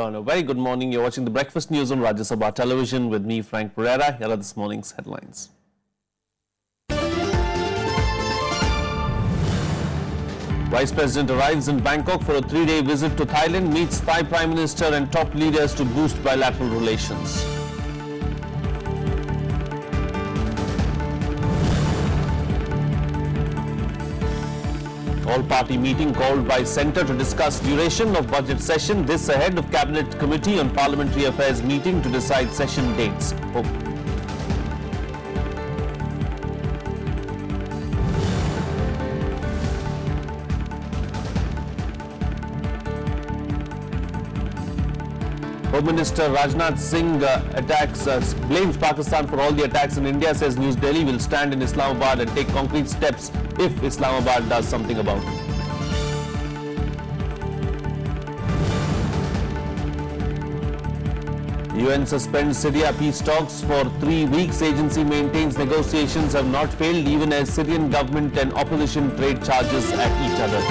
Hello and a very good morning. You're watching the Breakfast News on Rajya Sabha television with me, Frank Pereira. Here are this morning's headlines. Vice President arrives in Bangkok for a 3-day visit to Thailand, meets Thai Prime Minister and top leaders to boost bilateral relations. All-party meeting called by Centre to discuss duration of budget session. This ahead of Cabinet Committee on Parliamentary Affairs meeting to decide session dates. Home Minister Rajnath Singh blames Pakistan for all the attacks in India, says News Delhi will stand in Islamabad and take concrete steps if Islamabad does something about it. UN suspends Syria peace talks for 3 weeks. Agency maintains negotiations have not failed even as Syrian government and opposition trade charges at each other.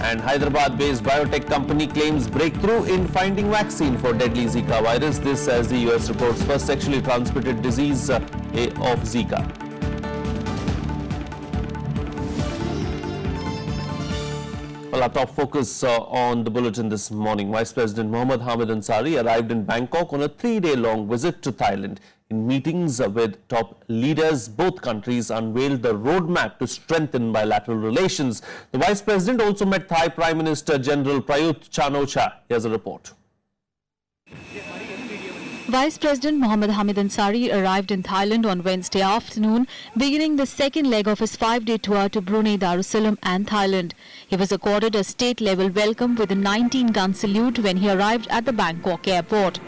And Hyderabad-based biotech company claims breakthrough in finding vaccine for deadly Zika virus. This as the US reports first sexually transmitted disease of Zika. Well, our top focus on the bulletin this morning. Vice President Mohammad Hamid Ansari arrived in Bangkok on a 3-day-long visit to Thailand. In meetings with top leaders, both countries unveiled the roadmap to strengthen bilateral relations. The Vice President also met Thai Prime Minister General Prayut Chan-o-cha. Here's a report. Vice President Mohammad Hamid Ansari arrived in Thailand on Wednesday afternoon, beginning the second leg of his 5-day tour to Brunei Darussalam and Thailand. He was accorded a state-level welcome with a 19-gun salute when he arrived at the Bangkok airport.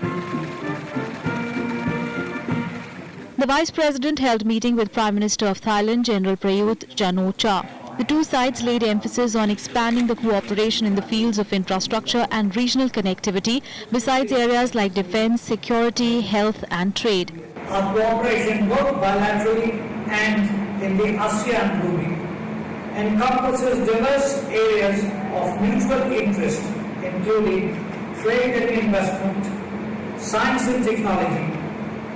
The Vice President held meeting with Prime Minister of Thailand, General Prayut Chan-o-cha. The two sides laid emphasis on expanding the cooperation in the fields of infrastructure and regional connectivity, besides areas like defence, security, health and trade. Our cooperation both bilaterally and in the ASEAN grouping encompasses diverse areas of mutual interest, including trade and investment, science and technology,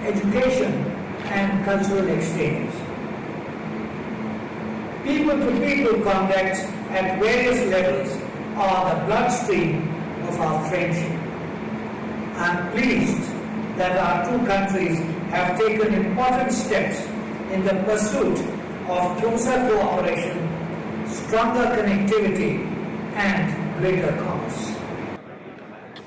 education, and cultural exchange. People-to-people contacts at various levels are the bloodstream of our friendship. I am pleased that our two countries have taken important steps in the pursuit of closer cooperation, stronger connectivity, and greater commerce.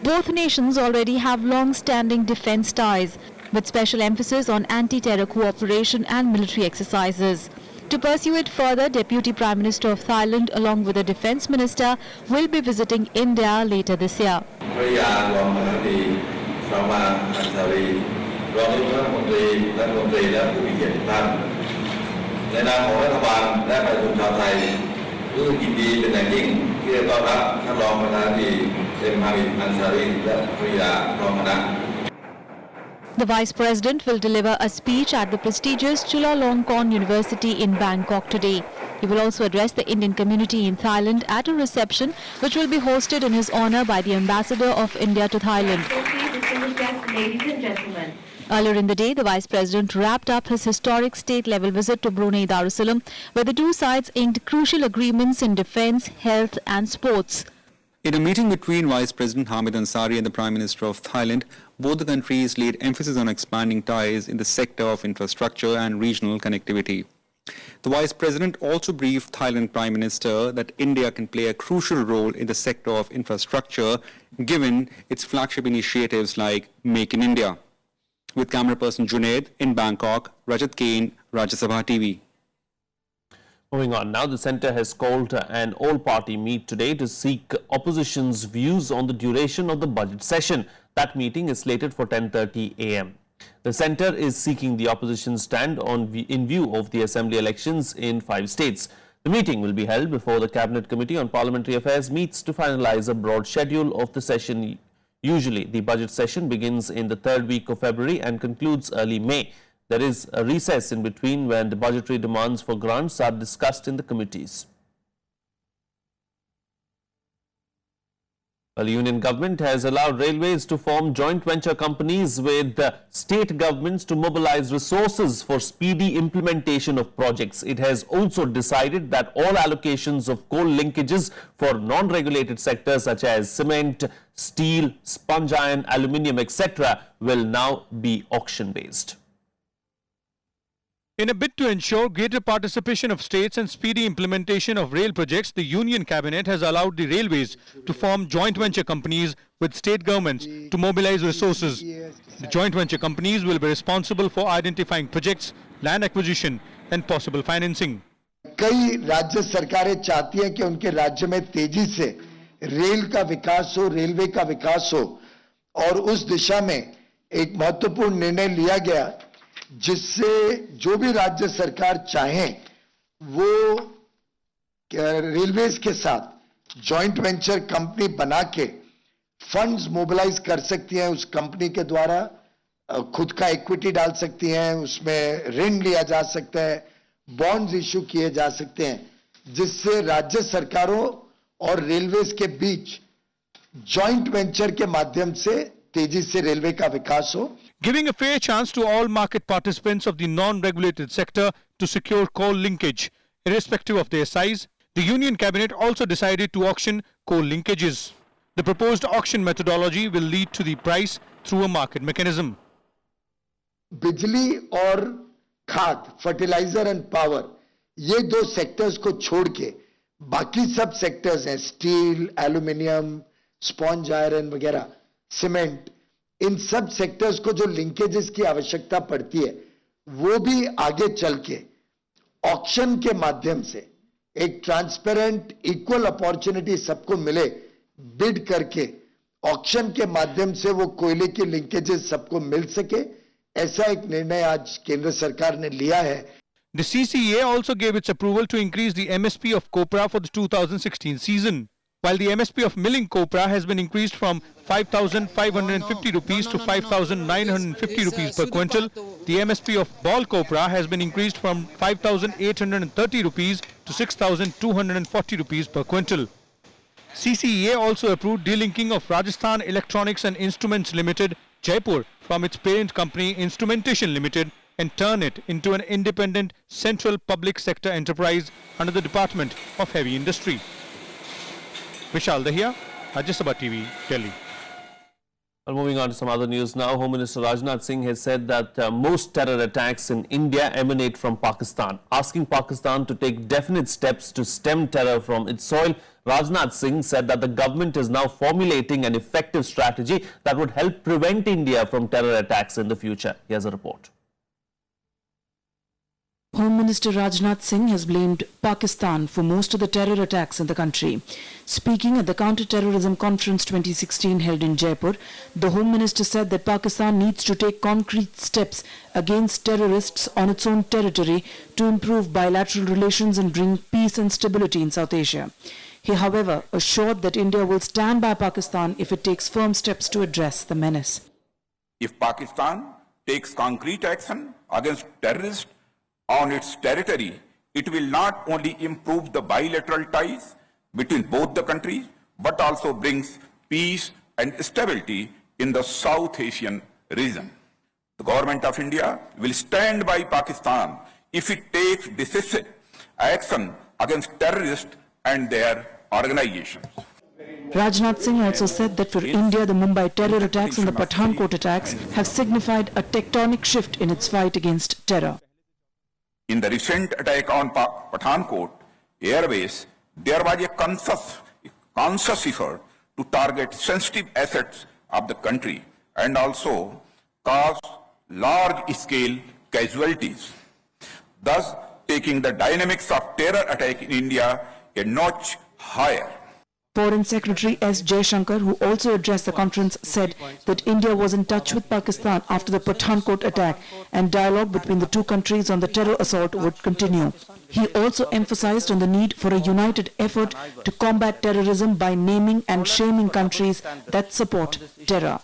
Both nations already have long-standing defence ties, with special emphasis on anti-terror cooperation and military exercises. To pursue it further, Deputy Prime Minister of Thailand, along with the Defence Minister, will be visiting India later this year. The Vice President will deliver a speech at the prestigious Chulalongkorn University in Bangkok today. He will also address the Indian community in Thailand at a reception which will be hosted in his honour by the Ambassador of India to Thailand. Ladies and gentlemen. Earlier in the day, the Vice President wrapped up his historic state-level visit to Brunei Darussalam, where the two sides inked crucial agreements in defence, health and sports. In a meeting between Vice President Hamid Ansari and the Prime Minister of Thailand, both the countries laid emphasis on expanding ties in the sector of infrastructure and regional connectivity. The Vice President also briefed Thailand Prime Minister that India can play a crucial role in the sector of infrastructure given its flagship initiatives like Make in India. With camera person Junaid in Bangkok, Rajat Kane, Rajya Sabha TV. Moving on now, the centre has called an all-party meet today to seek opposition's views on the duration of the budget session. That meeting is slated for 10:30 a.m. The centre is seeking the opposition's stand in view of the assembly elections in 5 states. The meeting will be held before the Cabinet Committee on Parliamentary Affairs meets to finalise a broad schedule of the session. Usually, the budget session begins in the 3rd week of February and concludes early May. There is a recess in between when the budgetary demands for grants are discussed in the committees. Well, the Union government has allowed railways to form joint venture companies with state governments to mobilize resources for speedy implementation of projects. It has also decided that all allocations of coal linkages for non-regulated sectors such as cement, steel, sponge iron, aluminium, etc. will now be auction-based. In a bid to ensure greater participation of states and speedy implementation of rail projects, the Union Cabinet has allowed the railways to form joint venture companies with state governments to mobilize resources. The joint venture companies will be responsible for identifying projects, land acquisition and possible financing. कई राज्य सरकारें चाहती हैं कि उनके राज्य में तेजी से रेल का विकास हो, रेलवे का विकास हो, और उस दिशा में एक महत्वपूर्ण निर्णय लिया गया जिससे जो भी राज्य सरकार चाहे वो रेलवेज के साथ जॉइंट वेंचर कंपनी बना के फंड्स मोबिलाइज कर सकती हैं। उस कंपनी के द्वारा खुद का इक्विटी डाल सकती हैं, उसमें ऋण लिया जा सकता है, बॉन्ड्स इश्यू किए जा सकते हैं, जिससे राज्य सरकारों और रेलवेज के बीच जॉइंट वेंचर के माध्यम से तेजी से रेलवे का विकास हो। Giving a fair chance to all market participants of the non-regulated sector to secure coal linkage, irrespective of their size, the Union Cabinet also decided to auction coal linkages. The proposed auction methodology will lead to the price through a market mechanism. बिजली और खाद, fertiliser and power, ये दो sectors को छोड़ के बाकी सब सेक्टर्स हैं, स्टील, एल्यूमिनियम, स्पॉन्ज आयरन वगैरह, सीमेंट, इन सब सेक्टर्स को जो लिंकेजेस की आवश्यकता पड़ती है वो भी आगे चल के ऑक्शन के माध्यम से एक ट्रांसपेरेंट इक्वल अपॉर्चुनिटी सबको मिले, बिड करके ऑक्शन के माध्यम से वो कोयले की लिंकेजेस सबको मिल सके, ऐसा एक निर्णय आज केंद्र सरकार ने लिया है। The CCA also gave its approval to increase the MSP of copra for the 2016 season. While the MSP of milling copra has been increased from 5,550 rupees to 5,950 rupees per quintal, the MSP of ball copra has been increased from 5,830 rupees to 6,240 rupees per quintal. CCEA also approved delinking of Rajasthan Electronics and Instruments Limited, Jaipur, from its parent company Instrumentation Limited and turn it into an independent central public sector enterprise under the Department of Heavy Industry. Vishal Dahiya, Rajya Sabha TV, Delhi. Well, moving on to some other news now. Home Minister Rajnath Singh has said that most terror attacks in India emanate from Pakistan. Asking Pakistan to take definite steps to stem terror from its soil, Rajnath Singh said that the government is now formulating an effective strategy that would help prevent India from terror attacks in the future. Here's a report. Home Minister Rajnath Singh has blamed Pakistan for most of the terror attacks in the country. Speaking at the Counter-Terrorism Conference 2016 held in Jaipur, the Home Minister said that Pakistan needs to take concrete steps against terrorists on its own territory to improve bilateral relations and bring peace and stability in South Asia. He, however, assured that India will stand by Pakistan if it takes firm steps to address the menace. If Pakistan takes concrete action against terrorists on its territory, it will not only improve the bilateral ties between both the countries, but also brings peace and stability in the South Asian region. The Government of India will stand by Pakistan if it takes decisive action against terrorists and their organizations. Rajnath Singh also said that for India, the Mumbai terror attacks and the Pathankot attacks have signified a tectonic shift in its fight against terror. In the recent attack on Pathankot Airways, there was a conscious effort to target sensitive assets of the country and also cause large-scale casualties, thus taking the dynamics of terror attack in India a notch higher. Foreign Secretary S. Jaishankar, who also addressed the conference, said that India was in touch with Pakistan after the Pathankot attack and dialogue between the two countries on the terror assault would continue. He also emphasized on the need for a united effort to combat terrorism by naming and shaming countries that support terror.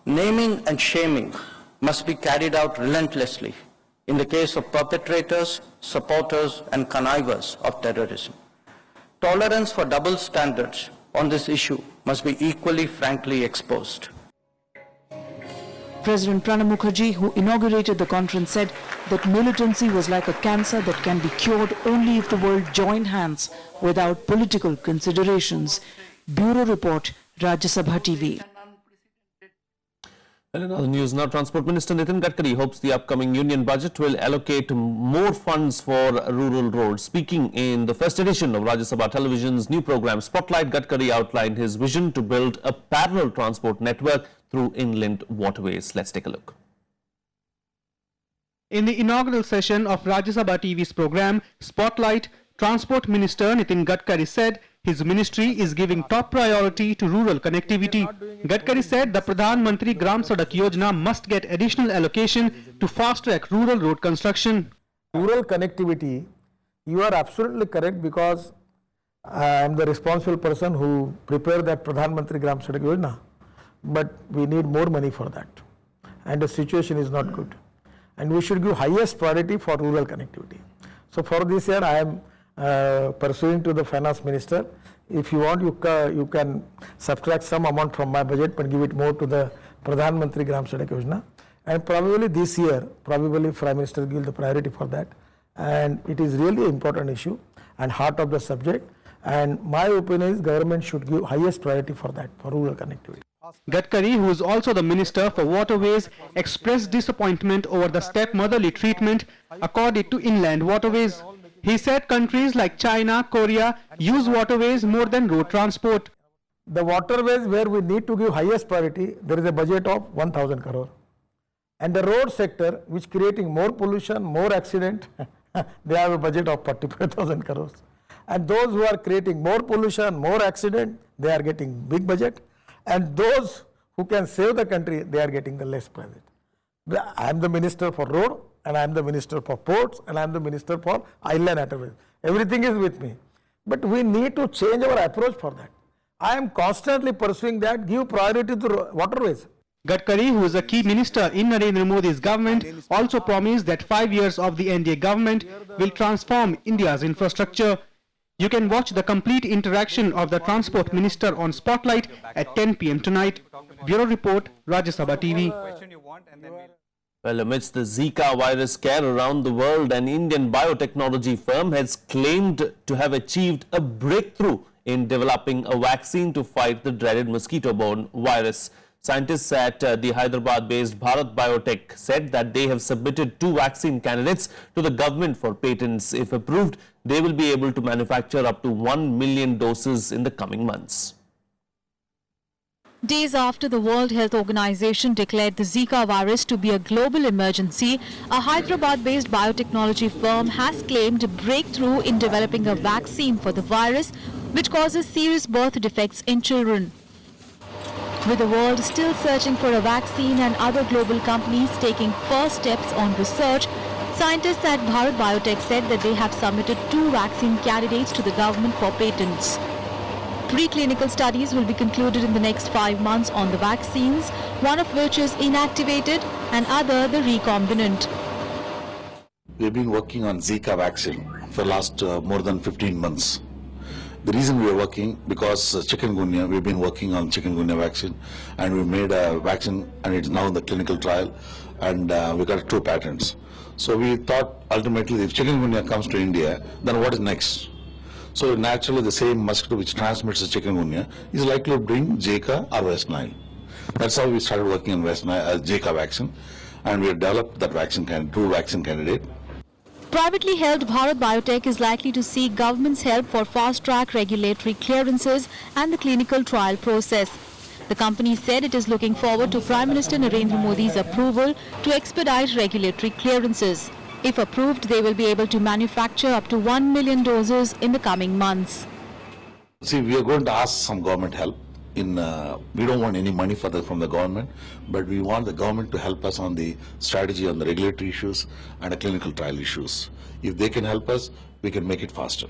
Naming and shaming must be carried out relentlessly in the case of perpetrators, supporters, and connivers of terrorism. Tolerance for double standards on this issue must be equally frankly exposed. President Pranab Mukherjee, who inaugurated the conference, said that militancy was like a cancer that can be cured only if the world joined hands without political considerations. Bureau Report, Rajya Sabha TV. And in other news now, Transport Minister Nitin Gadkari hopes the upcoming union budget will allocate more funds for rural roads. Speaking in the first edition of Rajya Sabha Television's new program Spotlight, Gadkari outlined his vision to build a parallel transport network through inland waterways. Let's take a look. In the inaugural session of Rajya Sabha TV's program Spotlight, Transport Minister Nitin Gadkari said his ministry is giving top priority to rural connectivity. Gadkari said the Pradhan Mantri Gram Sadak Yojana must get additional allocation to fast-track rural road construction. Rural connectivity, you are absolutely correct, because I am the responsible person who prepared that Pradhan Mantri Gram Sadak Yojana. But we need more money for that, and the situation is not good. And we should give highest priority for rural connectivity. So for this year, I am pursuing to the finance minister. If you want, you can subtract some amount from my budget but give it more to the Pradhan Mantri Gram Sadak Yojana. And probably this year, probably Prime Minister will give the priority for that. And it is really an important issue and heart of the subject. And my opinion is government should give highest priority for that, for rural connectivity. Gadkari, who is also the Minister for Waterways, expressed disappointment over the stepmotherly treatment accorded to inland waterways. He said countries like China, Korea use waterways more than road transport. The waterways where we need to give highest priority, there is a budget of 1,000 crore. And the road sector, which creating more pollution, more accident, they have a budget of 45,000 crores. And those who are creating more pollution, more accident, they are getting big budget. And those who can save the country, they are getting the less budget. I am the Minister for Road, and I am the Minister for Ports, and I am the Minister for Island Waterways. Everything is with me. But we need to change our approach for that. I am constantly pursuing that, give priority to waterways. Gadkari, who is a key minister in Narendra Modi's government, also promised that 5 years of the NDA government will transform India's infrastructure. You can watch the complete interaction of the Transport Minister on Spotlight at 10 p.m. tonight. Bureau Report, Rajya Sabha TV. Well, amidst the Zika virus scare around the world, an Indian biotechnology firm has claimed to have achieved a breakthrough in developing a vaccine to fight the dreaded mosquito-borne virus. Scientists at the Hyderabad-based Bharat Biotech said that they have submitted 2 vaccine candidates to the government for patents. If approved, they will be able to manufacture up to 1 million doses in the coming months. Days after the World Health Organization declared the Zika virus to be a global emergency, a Hyderabad-based biotechnology firm has claimed a breakthrough in developing a vaccine for the virus, which causes serious birth defects in children. With the world still searching for a vaccine and other global companies taking first steps on research, scientists at Bharat Biotech said that they have submitted 2 vaccine candidates to the government for patents. Preclinical studies will be concluded in the next 5 months on the vaccines, one of which is inactivated and other the recombinant. We've been working on Zika vaccine for last more than 15 months. The reason we are working, because chikungunya, we've been working on chikungunya vaccine, and we made a vaccine and it's now in the clinical trial, and we got 2 patents. So we thought ultimately if chikungunya comes to India, then what is next? So naturally the same mosquito which transmits the chikungunya is likely to bring Zika or West Nile. That's how we started working on Zika vaccine, and we have developed that vaccine 2 vaccine candidate. Privately held Bharat Biotech is likely to seek government's help for fast-track regulatory clearances and the clinical trial process. The company said it is looking forward to Prime Minister Narendra Modi's approval to expedite regulatory clearances. If approved, they will be able to manufacture up to 1 million doses in the coming months. See, we are going to ask some government help. We don't want any money from the government, but we want the government to help us on the strategy on the regulatory issues and the clinical trial issues. If they can help us, we can make it faster.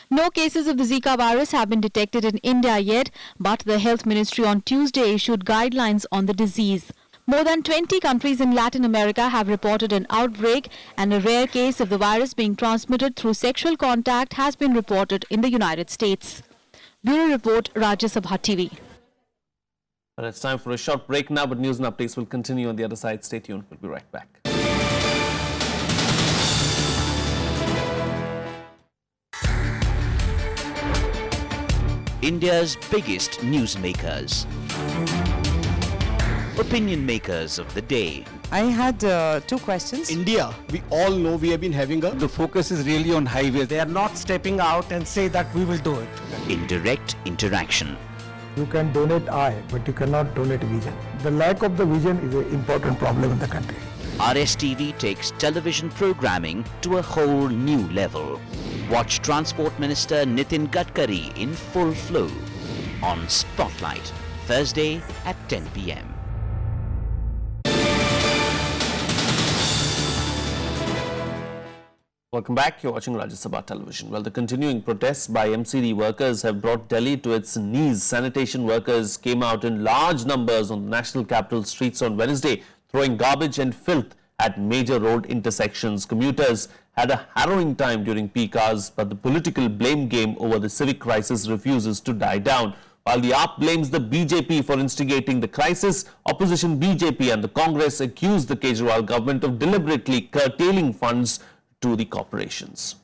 No cases of the Zika virus have been detected in India yet, but the Health Ministry on Tuesday issued guidelines on the disease. More than 20 countries in Latin America have reported an outbreak, and a rare case of the virus being transmitted through sexual contact has been reported in the United States. Bureau Report, Rajya, Sabha TV. Well, it's time for a short break now, but news and updates will continue on the other side. Stay tuned. We'll be right back. India's biggest newsmakers. Opinion makers of the day. I had two questions. India, we all know we have been having the focus is really on highways. They are not stepping out and say that we will do it. In direct interaction. You can donate eye, but you cannot donate vision. The lack of the vision is an important problem in the country. RSTV takes television programming to a whole new level. Watch Transport Minister Nitin Gadkari in full flow on Spotlight, Thursday at 10 p.m. Welcome back. You're watching Rajya Sabha television. Well, the continuing protests by MCD workers have brought Delhi to its knees. Sanitation workers came out in large numbers on the national capital streets on Wednesday, throwing garbage and filth at major road intersections. Commuters had a harrowing time during peak hours, but the political blame game over the civic crisis refuses to die down. While the AAP blames the BJP for instigating the crisis, opposition BJP and the Congress accuse the Kejriwal government of deliberately curtailing funds to the corporations.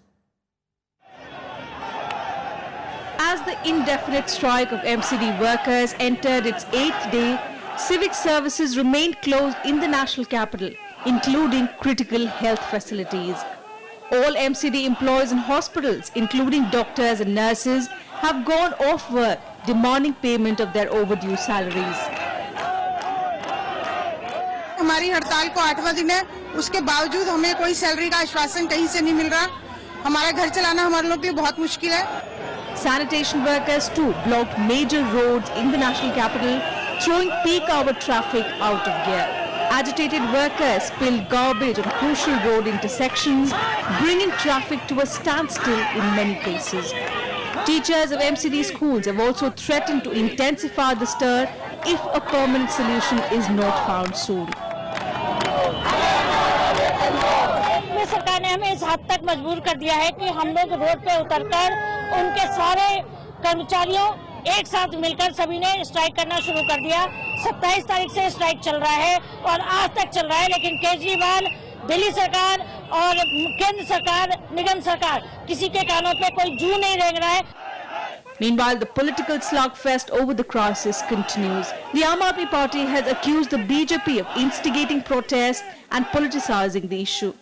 As the indefinite strike of MCD workers entered its 8th day, civic services remained closed in the national capital, including critical health facilities. All MCD employees in hospitals, including doctors and nurses, have gone off work, demanding payment of their overdue salaries. हमारी हड़ताल को 8वां दिन है, उसके बावजूद हमें कोई salary का आश्वासन कहीं से नहीं मिल रहा. हमारा घर चलाना हमारे लोगों के लिए बहुत मुश्किल है. Sanitation workers too blocked major roads in the national capital, throwing peak hour traffic out of gear. Agitated workers spilled garbage on crucial road intersections, bringing traffic to a standstill in many places. Teachers of MCD schools have also threatened to intensify the stir if a permanent solution is not found soon. सरकार ने हमें इस हद तक मजबूर कर दिया है कि हम लोग रोड पे उतरकर उनके सारे कर्मचारियों एक साथ मिलकर सभी ने स्ट्राइक करना शुरू कर दिया. 27 तारीख से स्ट्राइक चल रहा है और आज तक चल रहा है, लेकिन केजरीवाल, दिल्ली सरकार और केंद्र सरकार, निगम सरकार किसी के कानों पे कोई जू नहीं रेंग रहा है. Meanwhile, the political slugfest over the crisis continues. The Aam Aadmi Party has accused the BJP of instigating protests and politicizing the issue.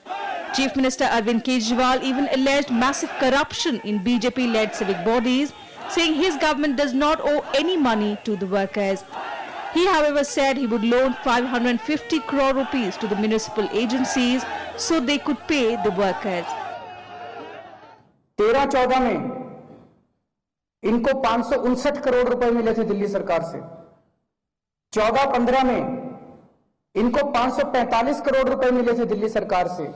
Chief Minister Arvind Kejriwal even alleged massive corruption in BJP-led civic bodies, saying his government does not owe any money to the workers. He, however, said he would loan 550 crore rupees to the municipal agencies so they could pay the workers. 13-14 में इनको 559 करोड़ रुपए मिले थे दिल्ली सरकार से. 14-15 में इनको 545 करोड़ रुपए मिले थे दिल्ली सरकार से.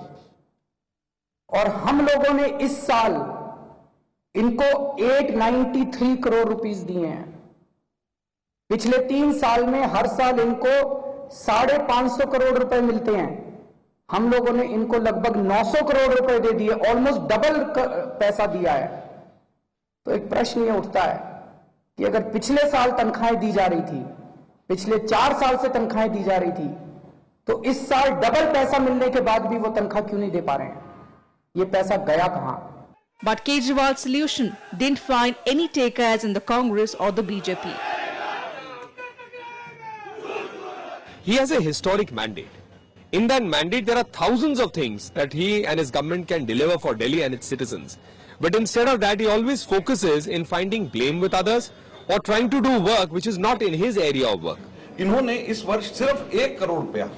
और हम लोगों ने इस साल इनको 893 करोड़ रुपीस दिए हैं. पिछले 3 साल में हर साल इनको 550 करोड़ रुपए मिलते हैं. हम लोगों ने इनको लगभग 900 करोड़ रुपए दे दिए, ऑलमोस्ट डबल पैसा दिया है. तो एक प्रश्न ये उठता है कि अगर पिछले साल तनख्वाहें दी जा रही थी, पिछले 4 साल से तनख्वाहें दी जा रही थी, तो इस साल डबल पैसा मिलने के बाद भी वो तनख्वाह क्यों नहीं दे पा रहे हैं? ये पैसा गया कहां? But Kejriwal's solution didn't find any takers in the Congress or the BJP. He has a historic mandate. In that mandate, there are thousands of things that he and his government can deliver for Delhi and its citizens. But instead of that, he always focuses in finding blame with others or trying to do work which is not in his area of work. इन्होंने इस वर्ष सिर्फ 1 करोड़ रुपया,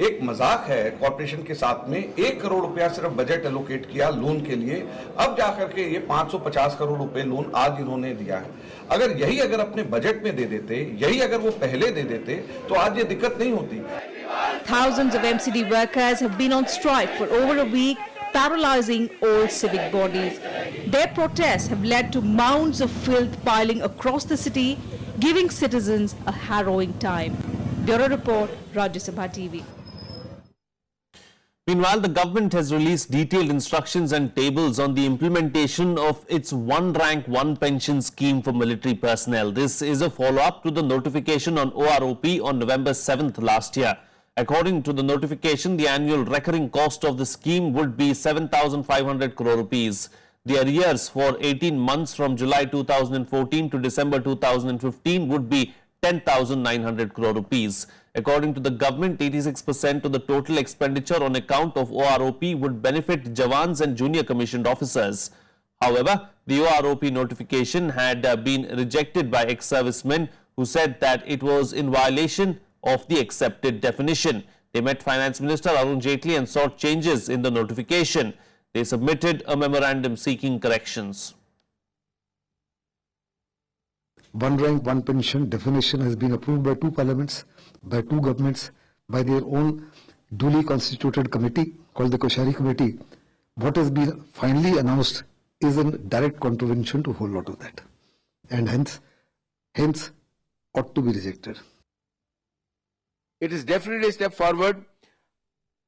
एक मजाक है corporation के साथ में, 1 करोड़ रुपया सिर्फ बजट एलोकेट किया लोन के लिए. अब जाकर के ये 550 करोड़ रुपए लोन आज इन्होंने दिया है. अगर अपने बजट में दे देते, यही अगर वो पहले दे देते, तो आज ये दिक्कत नहीं होती. Thousands of MCD workers have been on strike for over a week, paralyzing all civic bodies. Their protests have led to mounds of filth piling across the city, giving citizens a harrowing time. Bureau Report, Rajya Sabha TV. Meanwhile, the government has released detailed instructions and tables on the implementation of its one rank, one pension scheme for military personnel. This is a follow-up to the notification on OROP on November 7th last year. According to the notification, the annual recurring cost of the scheme would be 7,500 crore rupees. The arrears for 18 months from July 2014 to December 2015 would be 10,900 crore rupees. According to the government, 86% of the total expenditure on account of OROP would benefit Jawans and junior commissioned officers. However, the OROP notification had been rejected by ex-servicemen who said that it was in violation of the accepted definition. They met Finance Minister Arun Jaitley and sought changes in the notification. They submitted a memorandum seeking corrections. One rank, one pension definition has been approved by two parliaments, by two governments, by their own duly constituted committee called the Koshari Committee. What has been finally announced is a direct contravention to a whole lot of that, and hence ought to be rejected. It is definitely a step forward.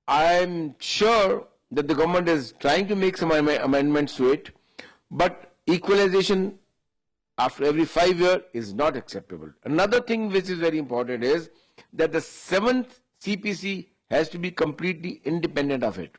I am sure that the government is trying to make some amendments to it, but equalization after every 5 years is not acceptable. Another thing which is very important is that the 7th CPC has to be completely independent of it.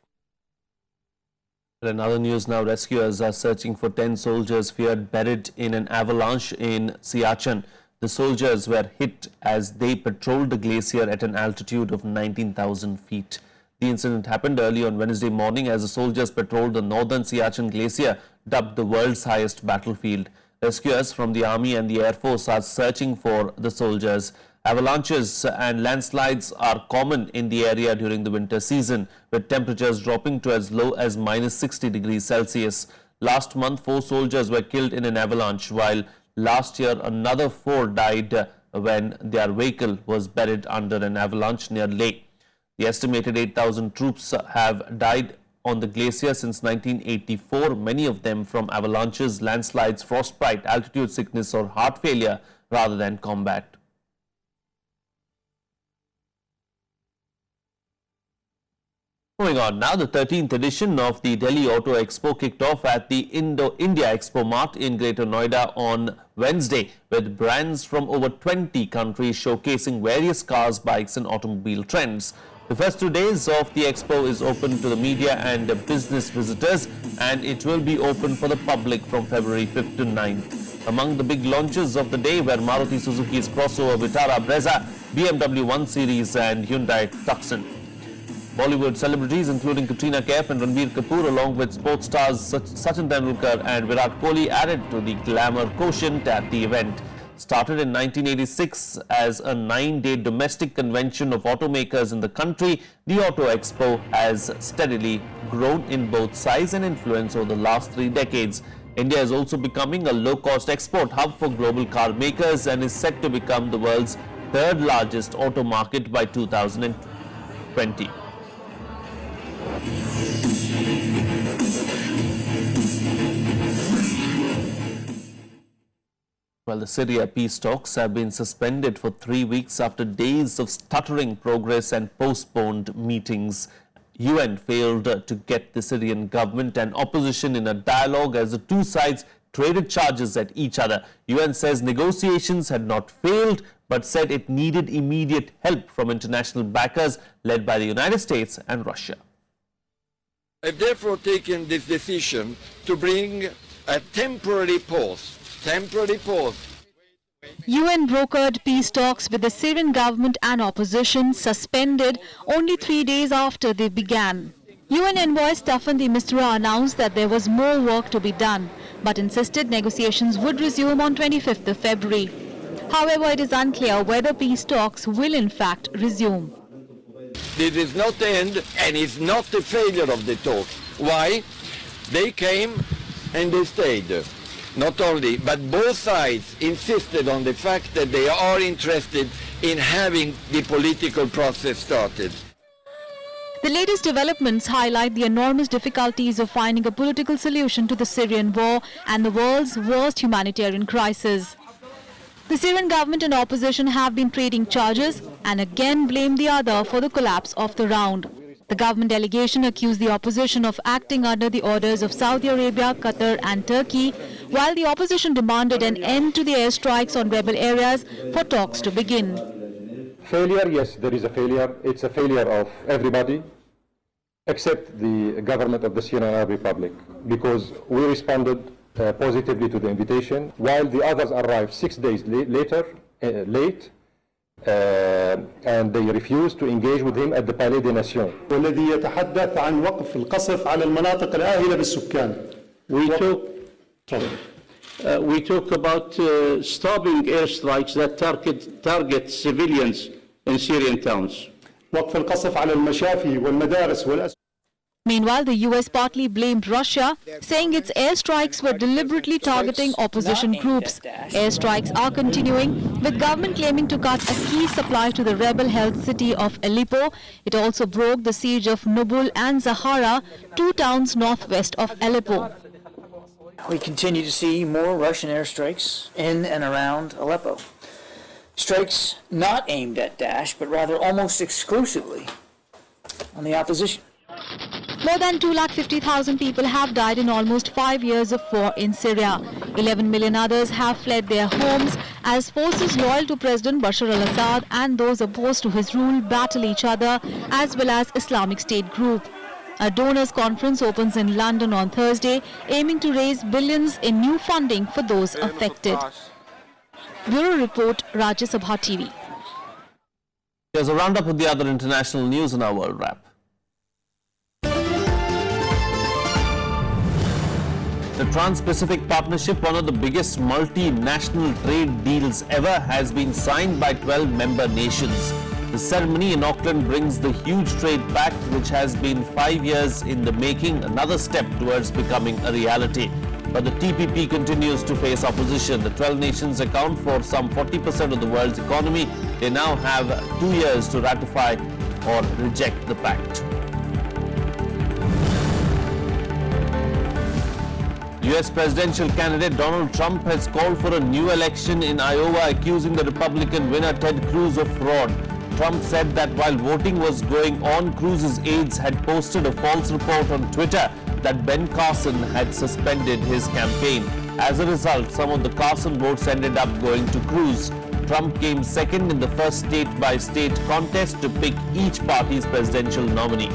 In other news now, rescuers are searching for 10 soldiers feared buried in an avalanche in Siachen. The soldiers were hit as they patrolled the glacier at an altitude of 19,000 feet. The incident happened early on Wednesday morning as the soldiers patrolled the northern Siachen glacier, dubbed the world's highest battlefield. Rescuers from the Army and the Air Force are searching for the soldiers. Avalanches and landslides are common in the area during the winter season, with temperatures dropping to as low as -60 degrees Celsius. Last month, 4 soldiers were killed in an avalanche, while last year another 4 died when their vehicle was buried under an avalanche near Leh. The estimated 8,000 troops have died on the glacier since 1984, many of them from avalanches, landslides, frostbite, altitude sickness or heart failure rather than combat. Moving on now, the 13th edition of the Delhi Auto Expo kicked off at the India Expo Mart in Greater Noida on Wednesday, with brands from over 20 countries showcasing various cars, bikes and automobile trends. The first 2 days of the expo is open to the media and business visitors, and it will be open for the public from February 5th to 9th. Among the big launches of the day were Maruti Suzuki's crossover Vitara Brezza, BMW 1 Series and Hyundai Tucson. Bollywood celebrities including Katrina Kaif and Ranbir Kapoor, along with sports stars Sachin Tendulkar and Virat Kohli, added to the glamour quotient at the event. Started in 1986 as a 9-day domestic convention of automakers in the country, the Auto Expo has steadily grown in both size and influence over the last 3 decades. India is also becoming a low-cost export hub for global car makers and is set to become the world's 3rd largest auto market by 2020. Well, the Syria peace talks have been suspended for 3 weeks after days of stuttering progress and postponed meetings. UN failed to get the Syrian government and opposition in a dialogue as the two sides traded charges at each other. UN says negotiations had not failed, but said it needed immediate help from international backers led by the United States and Russia. I've therefore taken this decision to bring a temporary pause. UN brokered peace talks with the Syrian government and opposition suspended only 3 days after they began. UN envoy Staffan de Mistura announced that there was more work to be done, but insisted negotiations would resume on 25th of February. However, it is unclear whether peace talks will in fact resume. This is not the end and it's not the failure of the talks. Why? They came and they stayed. Not only, but both sides insisted on the fact that they are interested in having the political process started. The latest developments highlight the enormous difficulties of finding a political solution to the Syrian war and the world's worst humanitarian crisis. The Syrian government and opposition have been trading charges and again blamed the other for the collapse of the round. The government delegation accused the opposition of acting under the orders of Saudi Arabia, Qatar and Turkey, while the opposition demanded an end to the airstrikes on rebel areas for talks to begin. Failure, yes, there is a failure. It's a failure of everybody except the government of the Syrian Arab Republic, because we responded positively to the invitation, while the others arrived 6 days late, and they refused to engage with him at the Palais des Nations. والذي يتحدث عن وقف القصف على المناطق الآهلة بالسكان. We talk about stopping airstrikes that target civilians in Syrian towns. وقف القصف على المشافي والمدارس والأسواق. Meanwhile, the US partly blamed Russia, saying its airstrikes were deliberately targeting opposition groups. Airstrikes are continuing, with government claiming to cut a key supply to the rebel-held city of Aleppo. It also broke the siege of Nubul and Zahara, 2 towns northwest of Aleppo. We continue to see more Russian airstrikes in and around Aleppo. Strikes not aimed at Daesh, but rather almost exclusively on the opposition. More than 250,000 people have died in almost 5 years of war in Syria. 11 million others have fled their homes as forces loyal to President Bashar al-Assad and those opposed to his rule battle each other, as well as Islamic State group. A donors conference opens in London on Thursday, aiming to raise billions in new funding for those affected. Bureau Report, Rajya Sabha TV. Here's a roundup of the other international news in our World Wrap. The Trans-Pacific Partnership, one of the biggest multinational trade deals ever, has been signed by 12 member nations. The ceremony in Auckland brings the huge trade pact, which has been 5 years in the making, another step towards becoming a reality. But the TPP continues to face opposition. The 12 nations account for some 40% of the world's economy. They now have 2 years to ratify or reject the pact. US presidential candidate Donald Trump has called for a new election in Iowa, accusing the Republican winner Ted Cruz of fraud. Trump said that while voting was going on, Cruz's aides had posted a false report on Twitter that Ben Carson had suspended his campaign. As a result, some of the Carson votes ended up going to Cruz. Trump came second in the first state-by-state contest to pick each party's presidential nominee.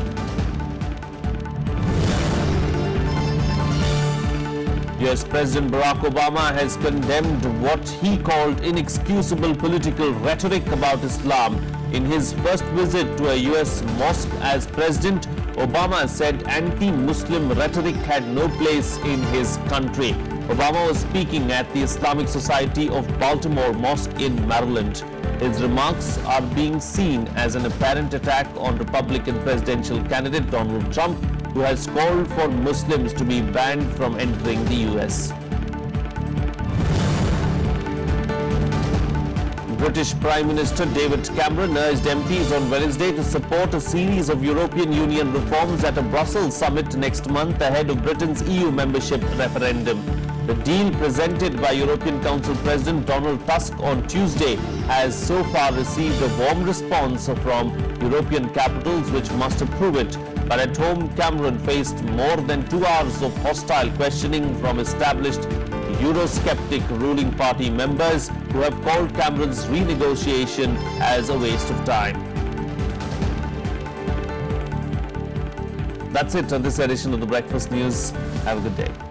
US President Barack Obama has condemned what he called inexcusable political rhetoric about Islam. In his first visit to a US mosque as president, Obama said anti-Muslim rhetoric had no place in his country. Obama was speaking at the Islamic Society of Baltimore Mosque in Maryland. His remarks are being seen as an apparent attack on Republican presidential candidate Donald Trump, who has called for Muslims to be banned from entering the US. British Prime Minister David Cameron urged MPs on Wednesday to support a series of European Union reforms at a Brussels summit next month ahead of Britain's EU membership referendum. The deal presented by European Council President Donald Tusk on Tuesday has so far received a warm response from European capitals which must approve it. But at home, Cameron faced more than 2 hours of hostile questioning from established Eurosceptic ruling party members who have called Cameron's renegotiation as a waste of time. That's it on this edition of the Breakfast News. Have a good day.